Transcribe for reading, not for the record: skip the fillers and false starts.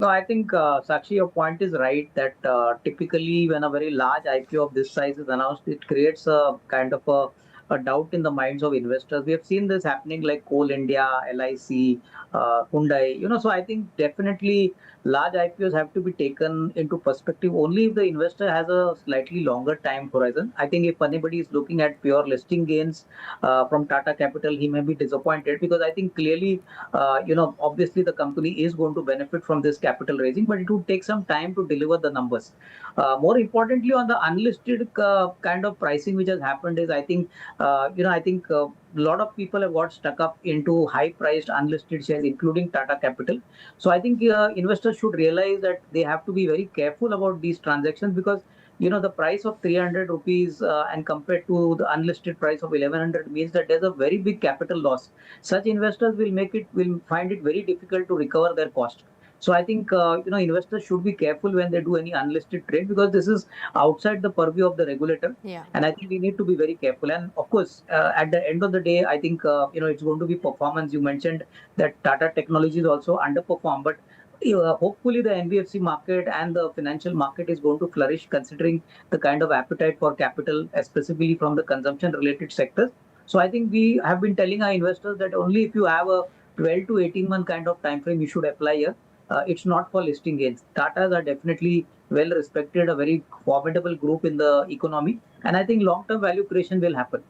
No, I think Sakshi, your point is right that typically when a very large IPO of this size is announced, it creates a kind of a doubt in the minds of investors. We have seen this happening like Coal India, LIC, Hyundai. So I think definitely large IPOs have to be taken into perspective only if the investor has a slightly longer time horizon. I think if anybody is looking at pure listing gains from Tata Capital, he may be disappointed because I think clearly obviously the company is going to benefit from this capital raising, but it would take some time to deliver the numbers. More importantly, on the unlisted kind of pricing which has happened is, I think a lot of people have got stuck up into high-priced unlisted shares, including Tata Capital. So I think investors should realize that they have to be very careful about these transactions because the price of 300 rupees and compared to the unlisted price of 1100 means that there's a very big capital loss. Such investors will find it very difficult to recover their cost. So I think investors should be careful when they do any unlisted trade because this is outside the purview of the regulator, Yeah. and I think we need to be very careful. And of course, at the end of the day, I think it's going to be performance. You mentioned that Tata Technologies also underperform, but hopefully the NBFC market and the financial market is going to flourish considering the kind of appetite for capital, specifically from the consumption related sectors. So I think we have been telling our investors that only if you have a 12 to 18-month kind of time frame, you should apply here. It's not for listing gains. Tatas are definitely well respected, a very formidable group in the economy, and I think long-term value creation will happen.